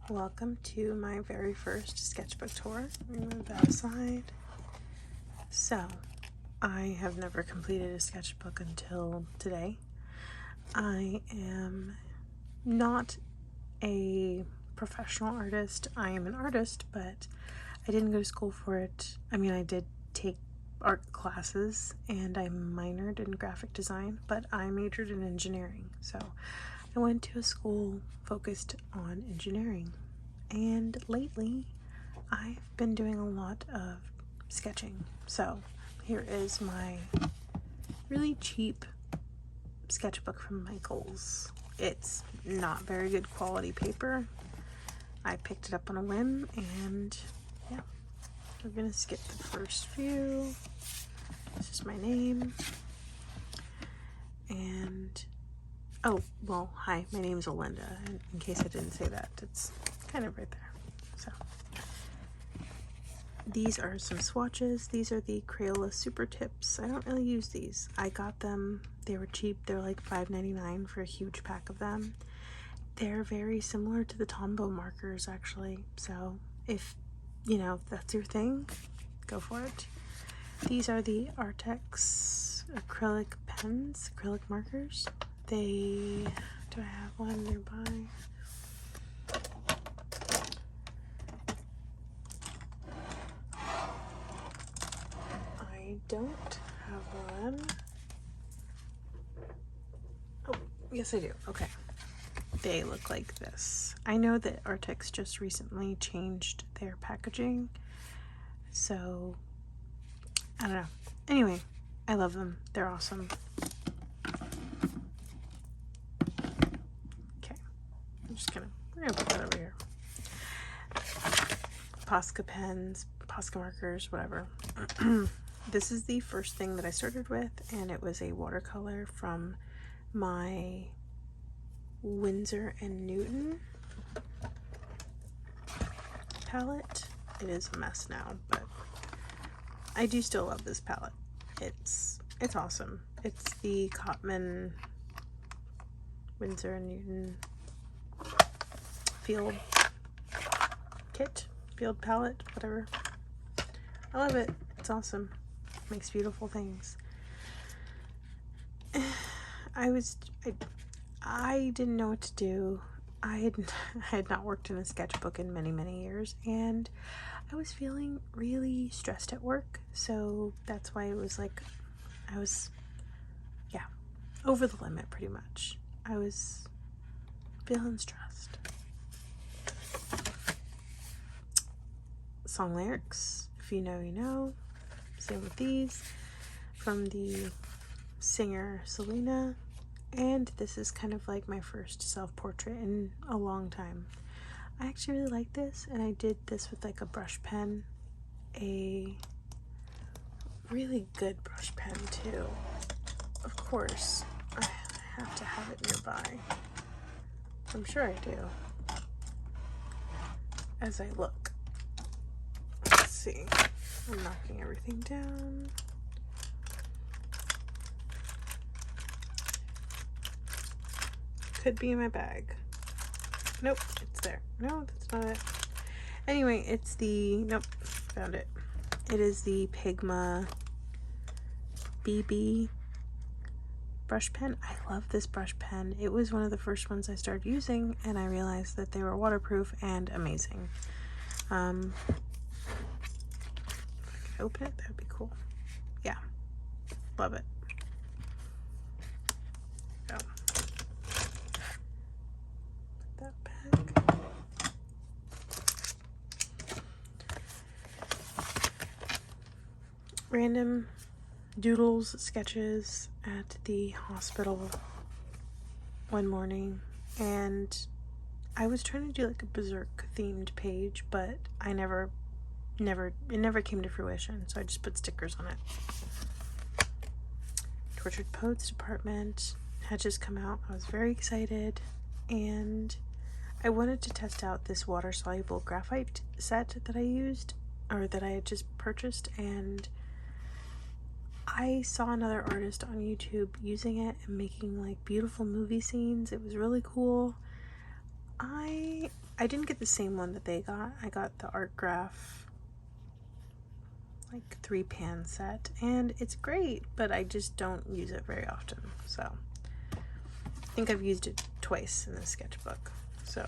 Welcome to my very first sketchbook tour. Remove that aside. So, I have never completed a sketchbook until today. I am not a professional artist. I am an artist, but I didn't go to school for it. I mean, I did take art classes and I minored in graphic design, but I majored in engineering. So I went to a school focused on engineering, and lately I've been doing a lot of sketching. So here is my really cheap sketchbook from Michaels. It's not very good quality paper. I picked it up on a whim, and yeah, we're gonna skip the first few. This is my name. And oh, well, hi, my name is Olinda, in case I didn't say that. It's kind of right there. So these are some swatches. These are the Crayola Super Tips. I don't really use these. I got them, they were cheap. They're like $5.99 for a huge pack of them. They're very similar to the Tombow markers, actually. So if, you know, if that's your thing, go for it. These are the Artex acrylic pens, acrylic markers. Do I have one nearby? I don't have one. Oh, yes I do. Okay. They look like this. I know that Artex just recently changed their packaging, so I don't know. Anyway, I love them. They're awesome. Okay, we're gonna put that over here. Posca pens, Posca markers, whatever. This is the first thing that I started with, and it was a watercolor from my Winsor and Newton palette. It is a mess now, but I do still love this palette. It's awesome. It's the Cotman Winsor and Newton field palette, whatever. I love it. It's awesome. It makes beautiful things. I didn't know what to do. I had not worked in a sketchbook in many years, and I was feeling really stressed at work, so that's why it was like I was, yeah, over the limit pretty much. I was feeling stressed. Song lyrics, if you know, you know. Same with these, from the singer Selena. And this is kind of like my first self-portrait in a long time. I actually really like this, and I did this with like a brush pen, a really good brush pen too. Of course, I have to have it nearby. I'm sure I do. As I look. Let's see. I'm knocking everything down. Could be in my bag. Nope, it's there. No, that's not it. Anyway, it's the, nope, found it. It is the Pigma BB brush pen. I love this brush pen. It was one of the first ones I started using, and I realized that they were waterproof and amazing. If I could open it, that would be cool. Yeah, love it. Go. Put that back. Random doodles, sketches at the hospital one morning, and I was trying to do like a Berserk themed page, but it never came to fruition, so I just put stickers on it. Tortured Poets Department had just come out. I was very excited, and I wanted to test out this water-soluble graphite set that I used, or that I had just purchased, and I saw another artist on YouTube using it and making like beautiful movie scenes. It was really cool. I didn't get the same one that they got. I got the Art Graph like 3-pan set, and it's great, but I just don't use it very often. So I think I've used it twice in this sketchbook. So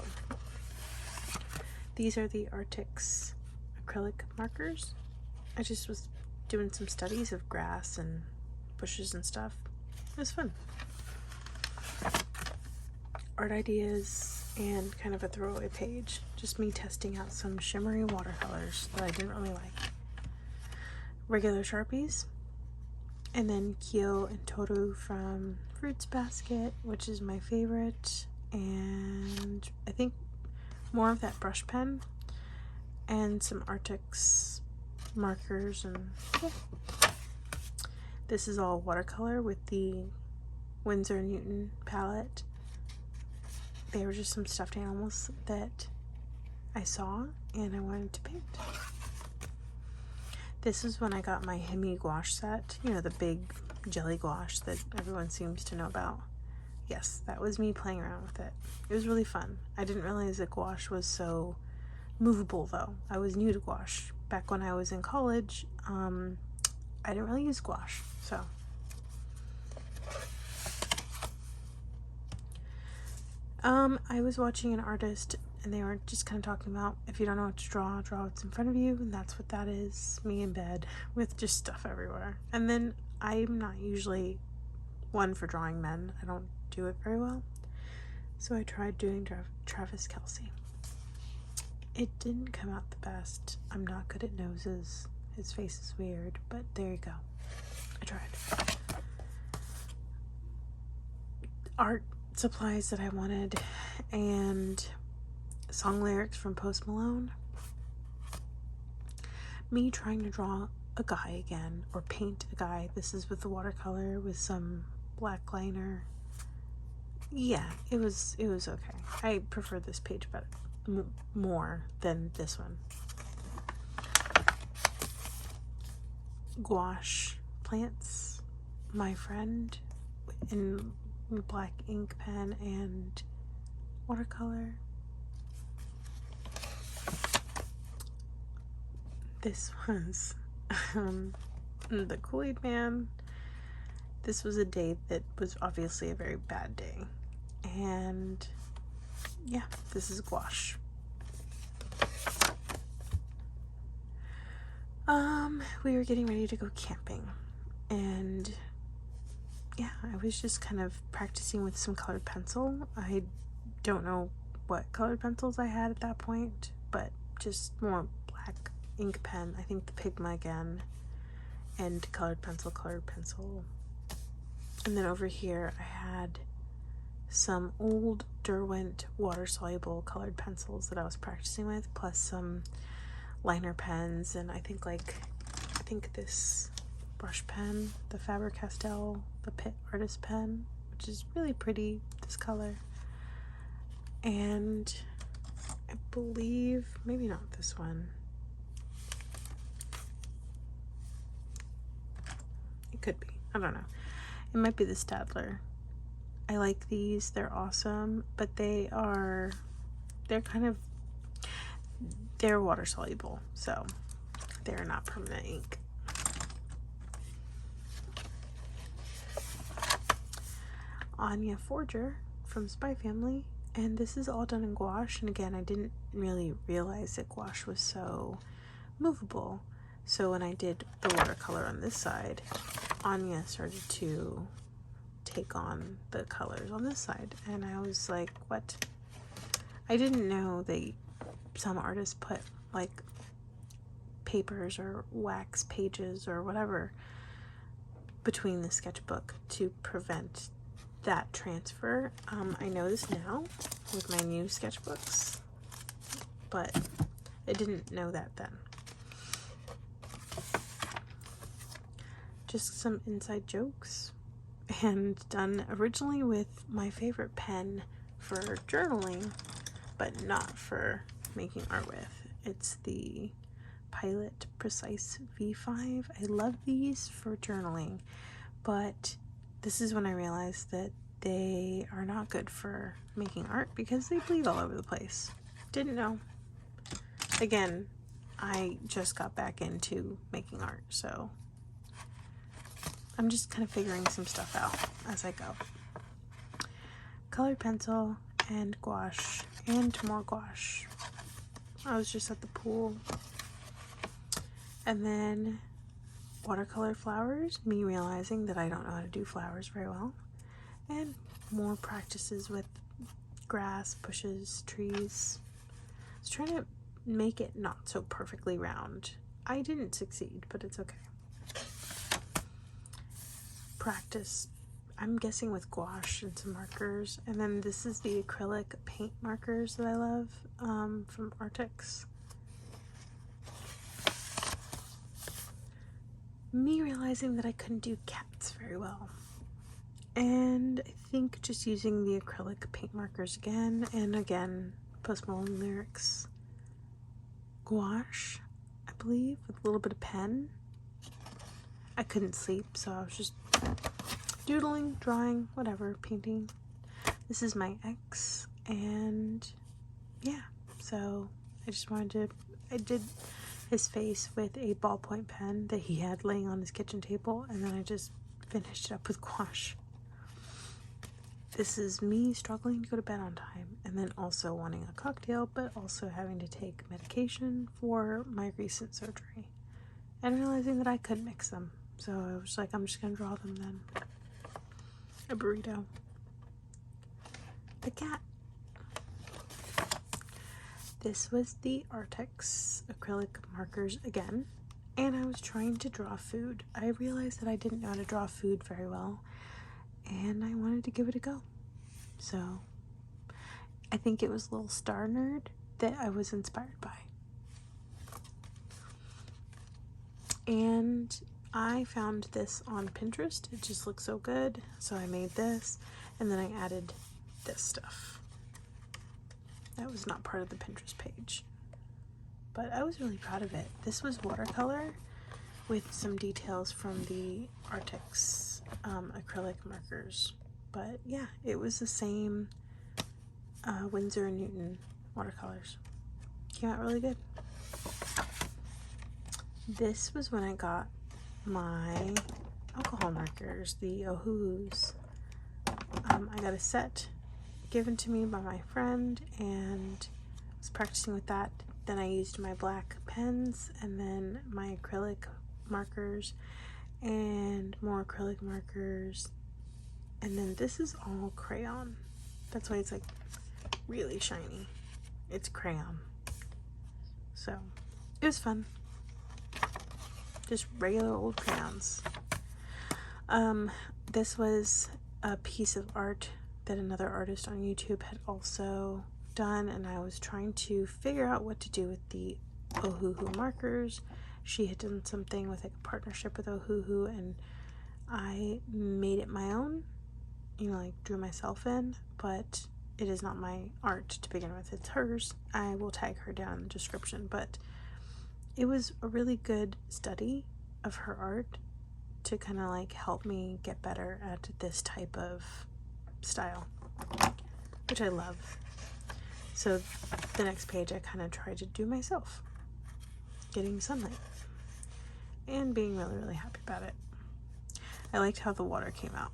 these are the Artix acrylic markers. I just was doing some studies of grass and bushes and stuff. It was fun. Art ideas and kind of a throwaway page. Just me testing out some shimmery watercolors that I didn't really like. Regular Sharpies. And then Kyo and Toru from Fruits Basket, which is my favorite. And I think more of that brush pen. And some Artix markers, and yeah. This is all watercolor with the Winsor Newton palette. They were just some stuffed animals that I saw and I wanted to paint. This is when I got my himi gouache set, you know, the big jelly gouache that everyone seems to know about. Yes, that was me playing around with it. It was really fun. I didn't realize that gouache was so movable though. I was new to gouache. Back when I was in college, I didn't really use gouache, so. I was watching an artist and they were just kind of talking about, if you don't know what to draw, draw what's in front of you, and that's what that is. Me in bed with just stuff everywhere. And then I'm not usually one for drawing men. I don't do it very well. So I tried doing Travis Kelce. It didn't come out the best. I'm not good at noses. His face is weird, but there you go. I tried. Art supplies that I wanted, and song lyrics from Post Malone. Me trying to draw a guy again, or paint a guy. This is with the watercolor with some black liner. Yeah, it was okay. I prefer this page better, more than this one. Gouache plants, my friend, in black ink pen and watercolor. This was the Kool-Aid Man. This was a day that was obviously a very bad day, and yeah, this is gouache. We were getting ready to go camping, and yeah, I was just kind of practicing with some colored pencil. I don't know what colored pencils I had at that point, but just more black ink pen. I think the Pigma again, and colored pencil. And then over here I had some old Derwent water-soluble colored pencils that I was practicing with, plus some liner pens, and I think this brush pen, the Faber-Castell, the Pitt Artist pen, which is really pretty, this color. And I believe, maybe not this one. It could be, I don't know. It might be the Staedtler. I like these, they're awesome, but they're water soluble, so they're not permanent ink. Anya Forger from Spy Family, and this is all done in gouache, and again, I didn't really realize that gouache was so movable, so when I did the watercolor on this side, Anya started to take on the colors on this side, and I was like, what? I didn't know some artists put like papers or wax pages or whatever between the sketchbook to prevent that transfer. I know this now with my new sketchbooks, but I didn't know that then. Just some inside jokes, and done originally with my favorite pen for journaling, but not for making art with. It's the Pilot Precise V5. I love these for journaling, but this is when I realized that they are not good for making art because they bleed all over the place. Didn't know. Again, I just got back into making art, so I'm just kind of figuring some stuff out as I go. Colored pencil and gouache and more gouache. I was just at the pool. And then watercolor flowers, me realizing that I don't know how to do flowers very well. And more practices with grass, bushes, trees. I was trying to make it not so perfectly round. I didn't succeed, but it's okay. Practice, I'm guessing with gouache and some markers. And then this is the acrylic paint markers that I love from Artix. Me realizing that I couldn't do cats very well. And I think just using the acrylic paint markers again and again, Post Malone lyrics. Gouache, I believe, with a little bit of pen. I couldn't sleep, so I was just doodling, drawing, whatever, painting. This is my ex, and yeah, so I just wanted to, I did his face with a ballpoint pen that he had laying on his kitchen table, and then I just finished it up with gouache. This is me struggling to go to bed on time, and then also wanting a cocktail, but also having to take medication for my recent surgery, and realizing that I couldn't mix them. So I was like, I'm just gonna draw them then. A burrito. The cat. This was the Artix acrylic markers again, and I was trying to draw food. I realized that I didn't know how to draw food very well, and I wanted to give it a go. So I think it was Little Star Nerd that I was inspired by. And I found this on Pinterest. It just looks so good. So I made this, and then I added this stuff. That was not part of the Pinterest page, but I was really proud of it. This was watercolor with some details from the Artix acrylic markers. But yeah, it was the same Winsor and Newton watercolors. Came out really good. This was when I got my alcohol markers, the Ohuhus. I got a set given to me by my friend and was practicing with that. Then I used my black pens and then my acrylic markers and more acrylic markers, and then this is all crayon. That's why it's like really shiny. It's crayon. So it was fun. Just regular old crayons. This was a piece of art that another artist on YouTube had also done, and I was trying to figure out what to do with the Ohuhu markers. She had done something with like a partnership with Ohuhu, and I made it my own, you know, like drew myself in, but it is not my art to begin with. It's hers. I will tag her down in the description, but it was a really good study of her art to kind of like help me get better at this type of style, which I love. So the next page I kind of tried to do myself, getting sunlight and being really happy about it. I liked how the water came out,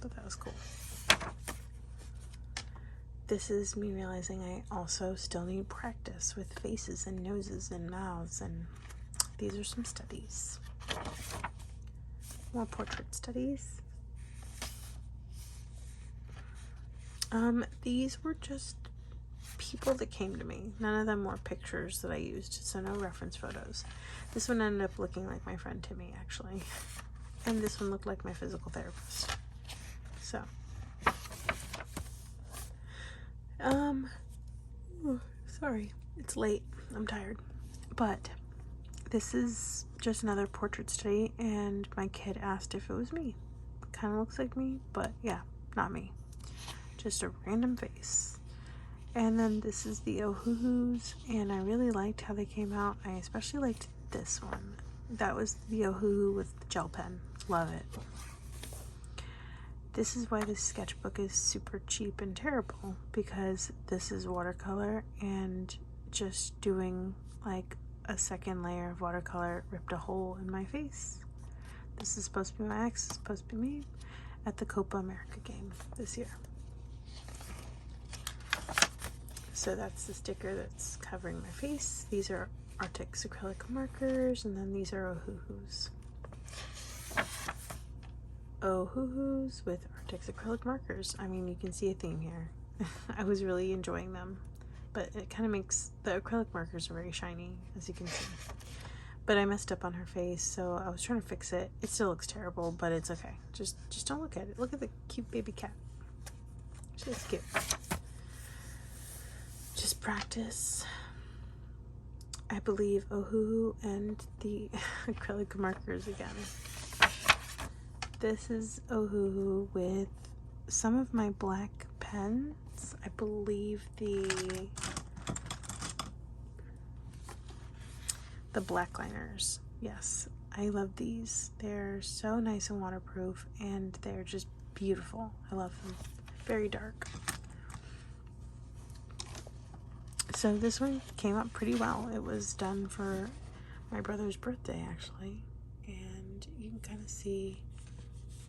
but that was cool. This is me realizing I also still need practice with faces and noses and mouths, and these are some studies. More portrait studies. These were just people that came to me. None of them were pictures that I used, so no reference photos. This one ended up looking like my friend Timmy, actually. And this one looked like my physical therapist. So. Sorry, it's late. I'm tired. But this is just another portrait study, and my kid asked if it was me. Kind of looks like me, but yeah, not me. Just a random face. And then this is the Ohuhus, and I really liked how they came out. I especially liked this one. That was the Ohuhu with the gel pen. Love it. this is why this sketchbook is super cheap and terrible, because this is watercolor, and just doing like a second layer of watercolor ripped a hole in my face. This is supposed to be my ex, it's supposed to be me at the Copa America game this year. So that's the sticker that's covering my face. These are Arctic's acrylic markers, and then these are Ohuhus. Ohuhus with Arctic's acrylic markers. I mean, you can see a theme here. I was really enjoying them, but it kind of makes, the acrylic markers are very shiny, as you can see. But I messed up on her face, so I was trying to fix it. It still looks terrible, but it's okay. Just don't look at it. Look at the cute baby cat. She's cute. Just practice. I believe Ohuhu and the acrylic markers again. This is Ohuhu with some of my black pens. I believe the black liners. Yes, I love these. They're so nice and waterproof, and they're just beautiful. I love them. Very dark. So this one came up pretty well. It was done for my brother's birthday, actually, and you can kind of see,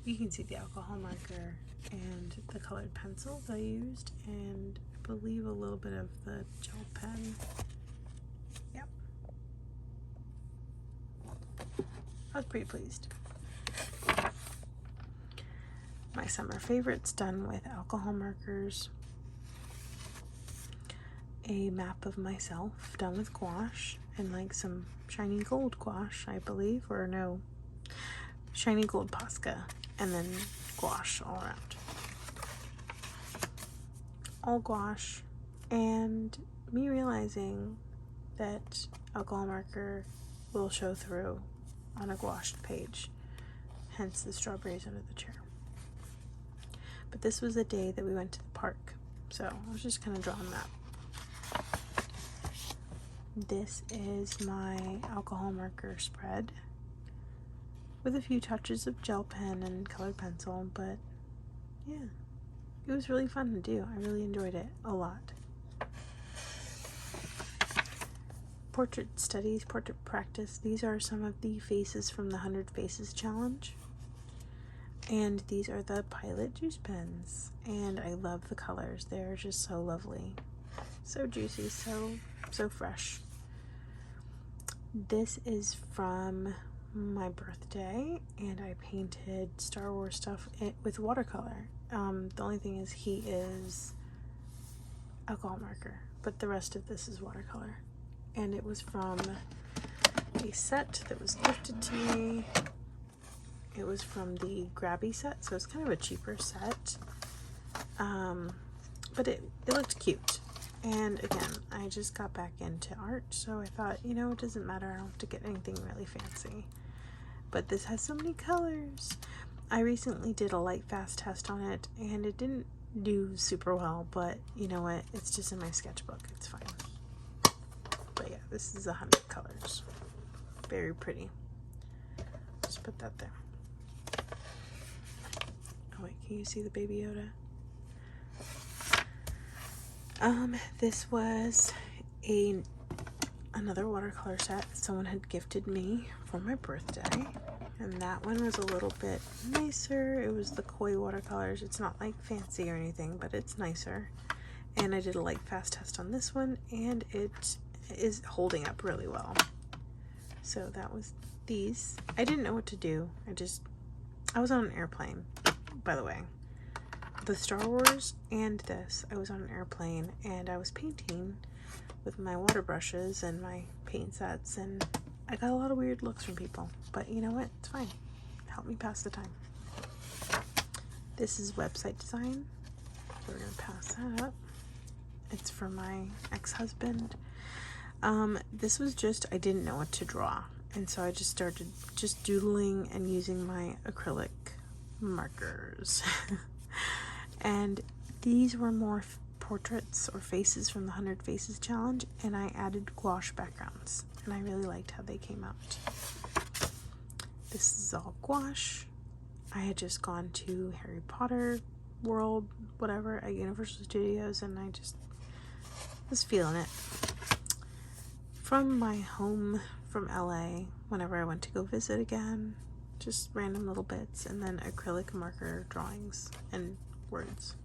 you can see the alcohol marker and the colored pencil that I used, and I believe a little bit of the gel pen. Yep. I was pretty pleased. My summer favorites done with alcohol markers. A map of myself done with gouache, and like some shiny gold gouache, I believe, or no, shiny gold Posca, and then gouache all around. All gouache, and me realizing that alcohol marker will show through on a gouache page, hence the strawberries under the chair. But this was the day that we went to the park, so I was just kind of drawing that. This is my alcohol marker spread with a few touches of gel pen and colored pencil, but yeah, it was really fun to do. I really enjoyed it a lot. Portrait studies, portrait practice. These are some of the faces from the 100 Faces Challenge. And these are the Pilot juice pens. And I love the colors. They're just so lovely. So juicy, so fresh. This is from my birthday, and I painted Star Wars stuff with watercolor. The only thing is he is alcohol marker, but the rest of this is watercolor. And it was from a set that was gifted to me. It was from the Grabby set, so it's kind of a cheaper set. But it looked cute. And again, I just got back into art, so I thought, you know, it doesn't matter, I don't have to get anything really fancy. But this has so many colors. I recently did a light fast test on it, and it didn't do super well, but you know what, it's just in my sketchbook, it's fine. But yeah, this is 100 colors. Very pretty. Just put that there. Oh wait, can you see the Baby Yoda? This was another watercolor set someone had gifted me for my birthday, and that one was a little bit nicer. It was the koi watercolors. It's not like fancy or anything, but it's nicer. And I did a light fast test on this one, and it is holding up really well. So that was these. I didn't know what to do. I was on an airplane, by the way. The Star Wars and this, I was on an airplane, and I was painting with my water brushes and my paint sets, and I got a lot of weird looks from people, but you know what, it's fine. Help me pass the time. This is website design. We're gonna pass that up. It's for my ex-husband. This was just, I didn't know what to draw, and so I just started just doodling and using my acrylic markers. And these were more portraits or faces from the 100 Faces Challenge, and I added gouache backgrounds, and I really liked how they came out. This is all gouache. I had just gone to Harry Potter World, whatever, at Universal Studios, and I just was feeling it. From my home from LA, whenever I went to go visit again, just random little bits, and then acrylic marker drawings and words.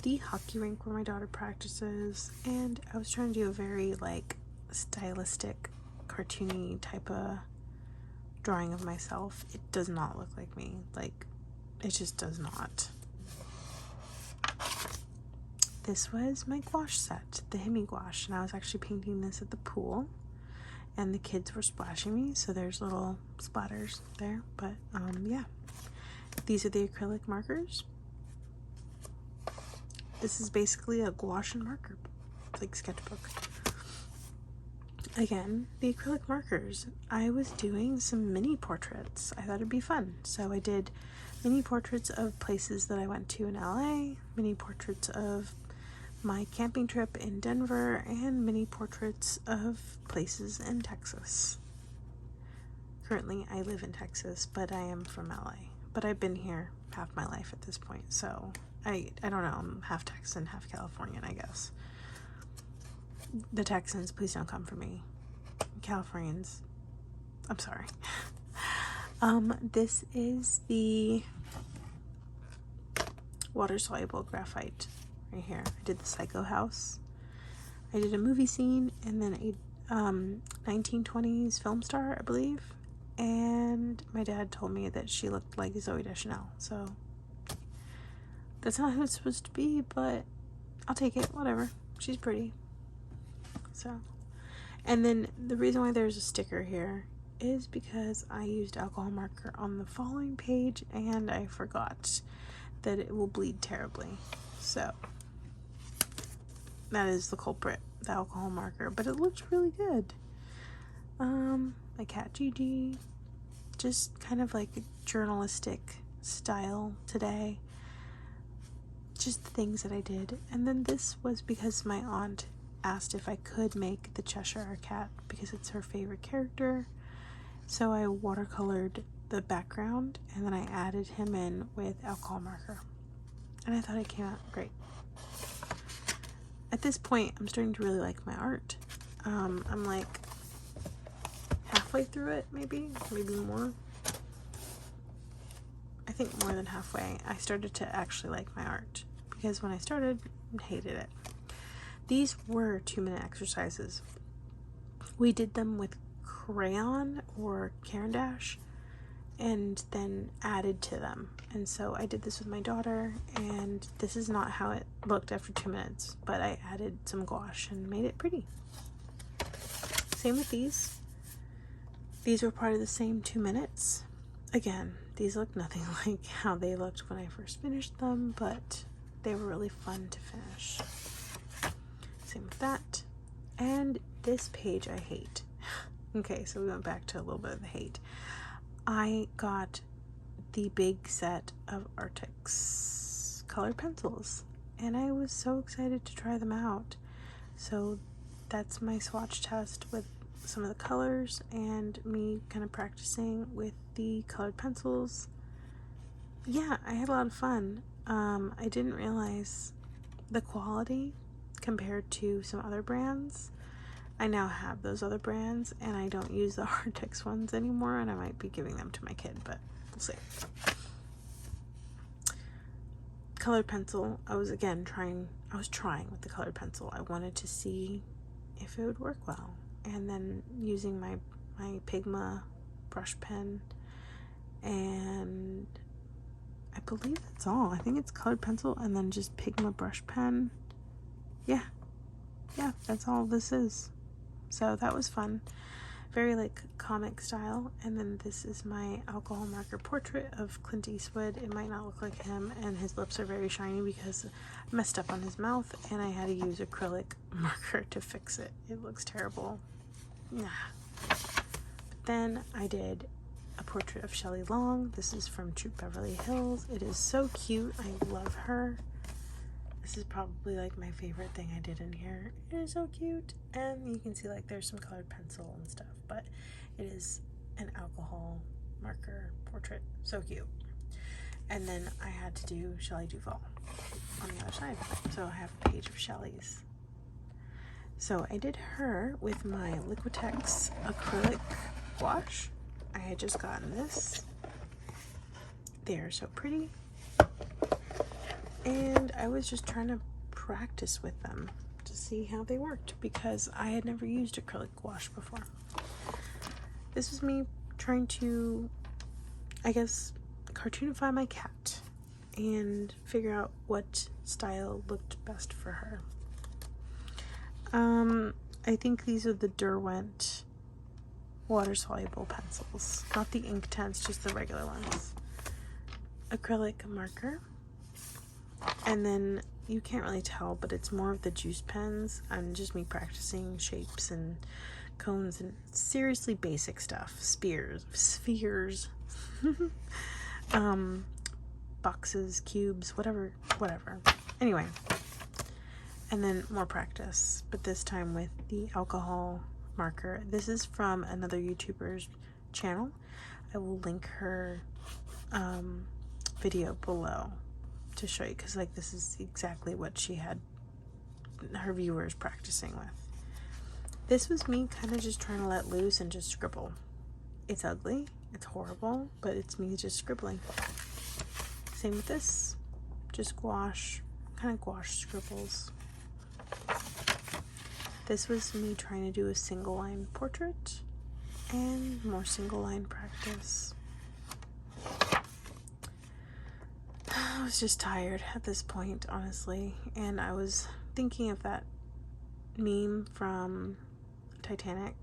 The hockey rink where my daughter practices, and I was trying to do a very like stylistic, cartoony type of drawing of myself. It does not look like me. Like, it just does not. This was my gouache set, the himi gouache, and I was actually painting this at the pool, and the kids were splashing me, so there's little splatters there. But yeah, these are the acrylic markers. This is basically a gouache and marker, like sketchbook. Again, the acrylic markers. I was doing some mini portraits. I thought it'd be fun, so I did mini portraits of places that I went to in LA, mini portraits of my camping trip in Denver, and mini portraits of places in Texas. Currently, I live in Texas, but I am from LA. But I've been here half my life at this point, so I don't know, I'm half Texan, half Californian, I guess. The Texans, please don't come for me. Californians, I'm sorry. This is the water-soluble graphite right here. I did the Psycho House. I did a movie scene, and then a 1920s film star, I believe. And my dad told me that she looked like Zooey Deschanel, so that's not who it's supposed to be, but I'll take it, whatever. She's pretty. So, and then the reason why there's a sticker here is because I used alcohol marker on the following page, and I forgot that it will bleed terribly. So that is the culprit, the alcohol marker, but it looks really good. My cat Gigi, just kind of like a journalistic style today. Just the things that I did. And then this was because my aunt asked if I could make the Cheshire Cat because it's her favorite character. So I watercolored the background, and then I added him in with alcohol marker. And I thought it came out great. At this point, I'm starting to really like my art. I'm like halfway through it, maybe more. I think more than halfway. I started to actually like my art because when I started, I hated it. These were 2-minute exercises. We did them with crayon or Caran d'Ache and then added to them. And so I did this with my daughter, and this is not how it looked after 2 minutes, but I added some gouache and made it pretty. Same with these. These were part of the same 2 minutes. Again, these look nothing like how they looked when I first finished them, but they were really fun to finish. Same with that. And this page I hate. Okay, so we went back to a little bit of the hate. I got the big set of Arctic's colored pencils, and I was so excited to try them out. So that's my swatch test with some of the colors and me kind of practicing with the colored pencils. Yeah, I had a lot of fun. I didn't realize the quality compared to some other brands. I now have those other brands, and I don't use the Arctic's ones anymore, and I might be giving them to my kid, but we'll see. Colored pencil, I was trying with the colored pencil. I wanted to see if it would work well. And then using my Pigma brush pen, and I believe that's all. I think it's colored pencil and then just Pigma brush pen. Yeah, that's all this is. So that was fun. Very like comic style. And then this is my alcohol marker portrait of Clint Eastwood. It might not look like him, and his lips are very shiny because I messed up on his mouth and I had to use acrylic marker to fix it. It looks terrible. Nah. But then I did a portrait of Shelley Long. This is from Troop Beverly Hills. It is so cute. I love her. This is probably like my favorite thing I did in here. It is so cute. And you can see like there's some colored pencil and stuff, but it is an alcohol marker portrait. So cute. And then I had to do Shelley Duvall on the other side. So I have a page of Shelley's. So I did her with my Liquitex acrylic gouache. I had just gotten this. They are so pretty. And I was just trying to practice with them to see how they worked because I had never used acrylic gouache before. This was me trying to, I guess, cartoonify my cat and figure out what style looked best for her. I think these are the Derwent water-soluble pencils, not the Inktense, just the regular ones. Acrylic marker, and then you can't really tell, but it's more of the juice pens. I'm just me practicing shapes and cones and seriously basic stuff. Spheres, boxes, cubes, whatever. Anyway, and then more practice, but this time with the alcohol marker. This is from another YouTuber's channel. I will link her video below to show you, because like this is exactly what she had her viewers practicing with. This was me kind of just trying to let loose and just scribble. It's ugly, it's horrible, but it's me just scribbling. Same with this, just gouache, kind of gouache scribbles. This was me trying to do a single line portrait and more single line practice. I was just tired at this point, honestly, and I was thinking of that meme from Titanic.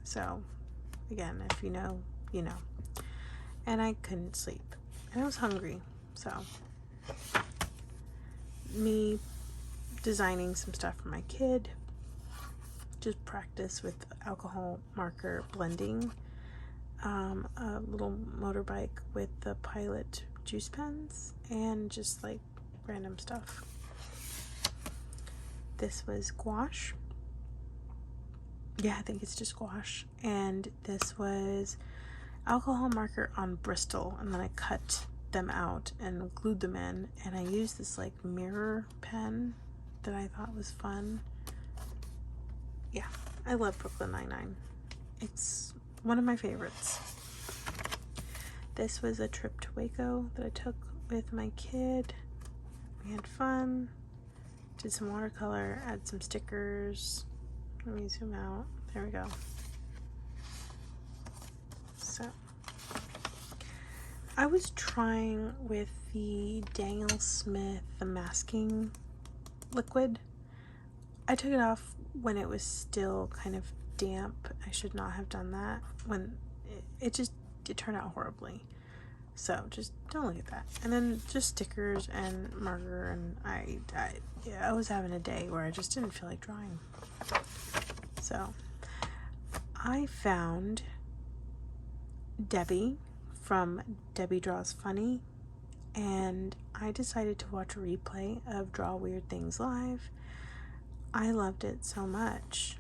So, again, if you know, you know. And I couldn't sleep, and I was hungry, so me designing some stuff for my kid, just practice with alcohol marker blending, a little motorbike with the Pilot juice pens, and just like random stuff. This was gouache. Yeah, I think it's just gouache. And this was alcohol marker on Bristol, and then I cut them out and glued them in, and I used this like mirror pen that I thought was fun. Yeah, I love Brooklyn Nine-Nine. It's one of my favorites. This was a trip to Waco that I took with my kid. We had fun, did some watercolor, add some stickers. Let me zoom out. There we go. So, I was trying with the Daniel Smith, the masking liquid. I took it off when it was still kind of damp. I should not have done that. When it turned out horribly. So just don't look at that. And then just stickers and marker, and I was having a day where I just didn't feel like drawing. So I found Debbie from Debbie Draws Funny, and I decided to watch a replay of Draw Weird Things Live. I loved it so much.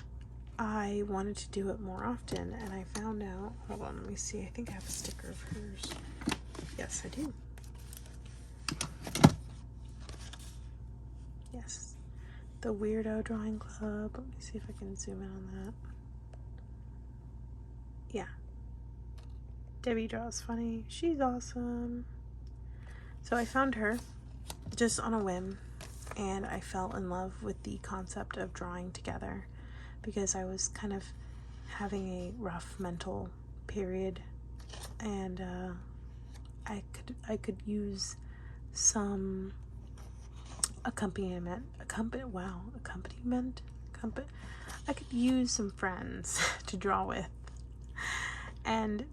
I wanted to do it more often, and I found out, hold on, let me see, I think I have a sticker of hers. Yes, I do. Yes, the Weirdo Drawing Club. Let me see if I can zoom in on that. Yeah, Debbie Draws Funny. She's awesome. So I found her just on a whim, and I fell in love with the concept of drawing together, because I was kind of having a rough mental period, and I could use some accompaniment. I could use some friends to draw with, and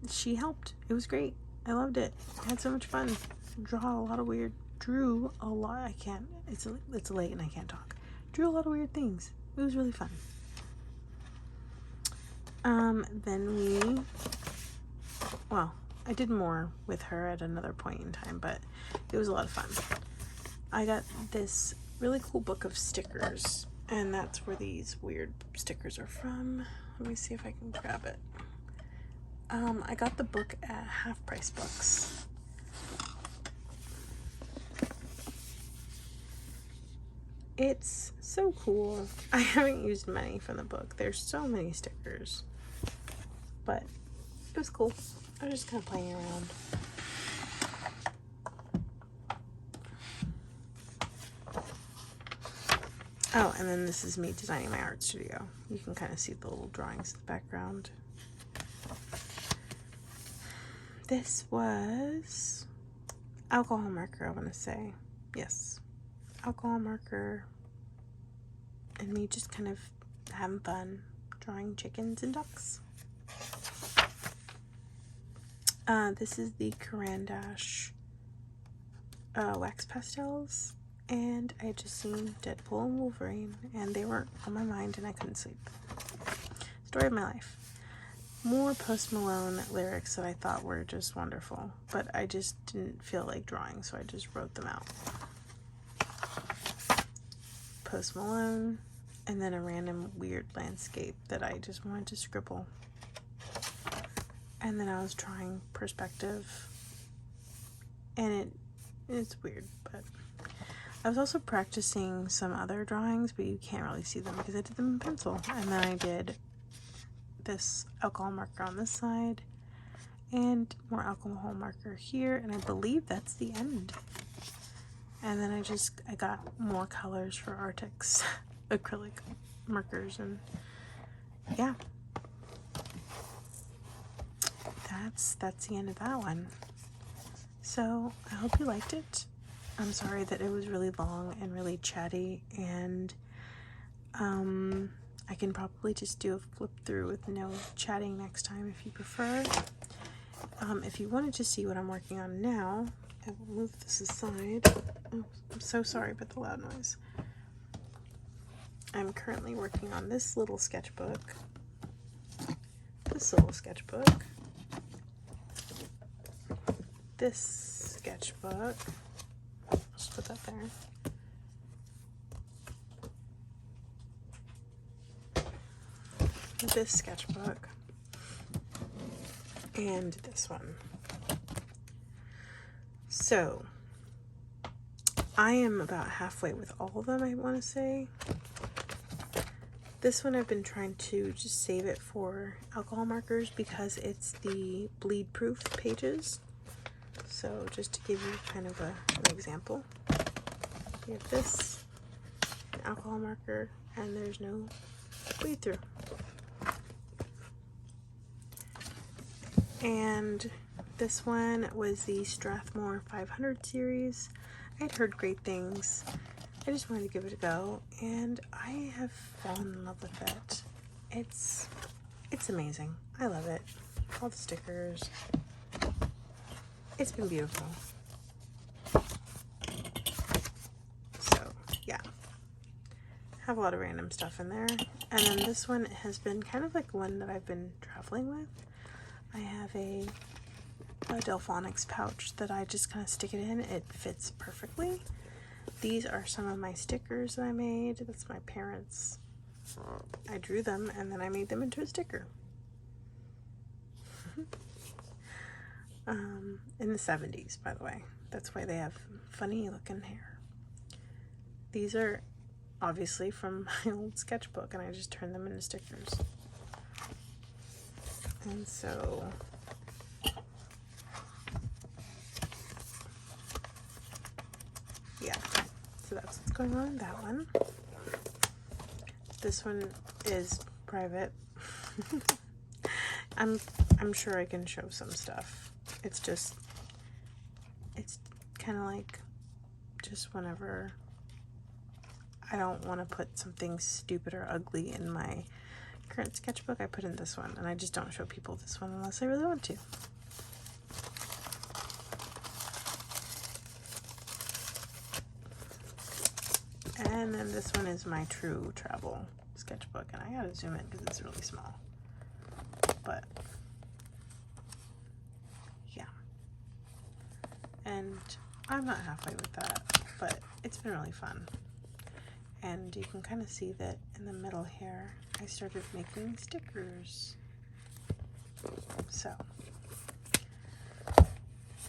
she helped. It was great. I loved it. I had so much fun. Drew a lot. I can't. It's late and I can't talk. Drew a lot of weird things. It was really fun. Then I did more with her at another point in time, but it was a lot of fun. I got this really cool book of stickers, and that's where these weird stickers are from. Let me see if I can grab it. I got the book at Half Price Books. It's so cool. I haven't used many from the book. There's so many stickers, but it was cool. I was just kind of playing around. Oh, and then this is me designing my art studio. You can kind of see the little drawings in the background. This was alcohol marker, I want to say. Yes, alcohol marker. And me just kind of having fun drawing chickens and ducks. This is the Caran d'Ache wax pastels. And I had just seen Deadpool and Wolverine, and they weren't on my mind, and I couldn't sleep. Story of my life. More Post Malone lyrics that I thought were just wonderful, but I just didn't feel like drawing, so I just wrote them out. Post Malone, and then a random weird landscape that I just wanted to scribble. And then I was trying perspective, and it's weird, but I was also practicing some other drawings, but you can't really see them because I did them in pencil. And then I did this alcohol marker on this side and more alcohol marker here, and I believe that's the end. And then I got more colors for Arctic's acrylic markers, and yeah, that's the end of that one. So I hope you liked it. I'm sorry that it was really long and really chatty, and I can probably just do a flip through with no chatting next time if you prefer. If you wanted to see what I'm working on now, I will move this aside. Oh, I'm so sorry about the loud noise. I'm currently working on this little sketchbook, this sketchbook, just put that there. This sketchbook and this one. So I am about halfway with all of them, I want to say. This one I've been trying to just save it for alcohol markers because it's the bleed proof pages. So just to give you kind of an example, you have this, an alcohol marker, and there's no bleed through. And this one was the Strathmore 500 series. I had heard great things. I just wanted to give it a go, and I have fallen in love with it. It's amazing. I love it. All the stickers. It's been beautiful. So yeah, have a lot of random stuff in there. And then this one has been kind of like one that I've been traveling with. I have a Delphonics pouch that I just kind of stick it in. It fits perfectly. These are some of my stickers that I made. That's my parents. I drew them and then I made them into a sticker. In the 70s, by the way. That's why they have funny looking hair. These are obviously from my old sketchbook, and I just turned them into stickers. And so yeah, so that's what's going on in that one. This one is private. I'm sure I can show some stuff. It's kind of like just whenever I don't want to put something stupid or ugly in my current sketchbook, I put in this one, and I just don't show people this one unless I really want to. And then this one is my true travel sketchbook, and I gotta zoom in because it's really small. But yeah, and I'm not halfway with that, but it's been really fun. And you can kind of see that in the middle here, I started making stickers. So,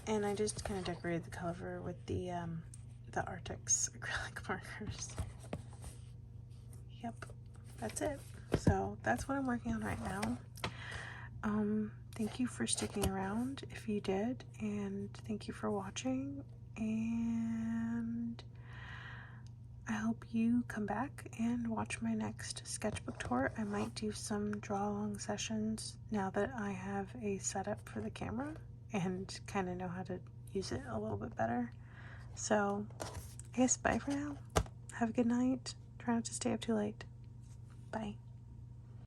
and I just kind of decorated the cover with the Arctic's acrylic markers. Yep, that's it. So that's what I'm working on right now. Thank you for sticking around if you did, and thank you for watching, and I hope you come back and watch my next sketchbook tour. I might do some draw along sessions now that I have a setup for the camera and kind of know how to use it a little bit better. So I guess bye for now. Have a good night. Try not to stay up too late. Bye.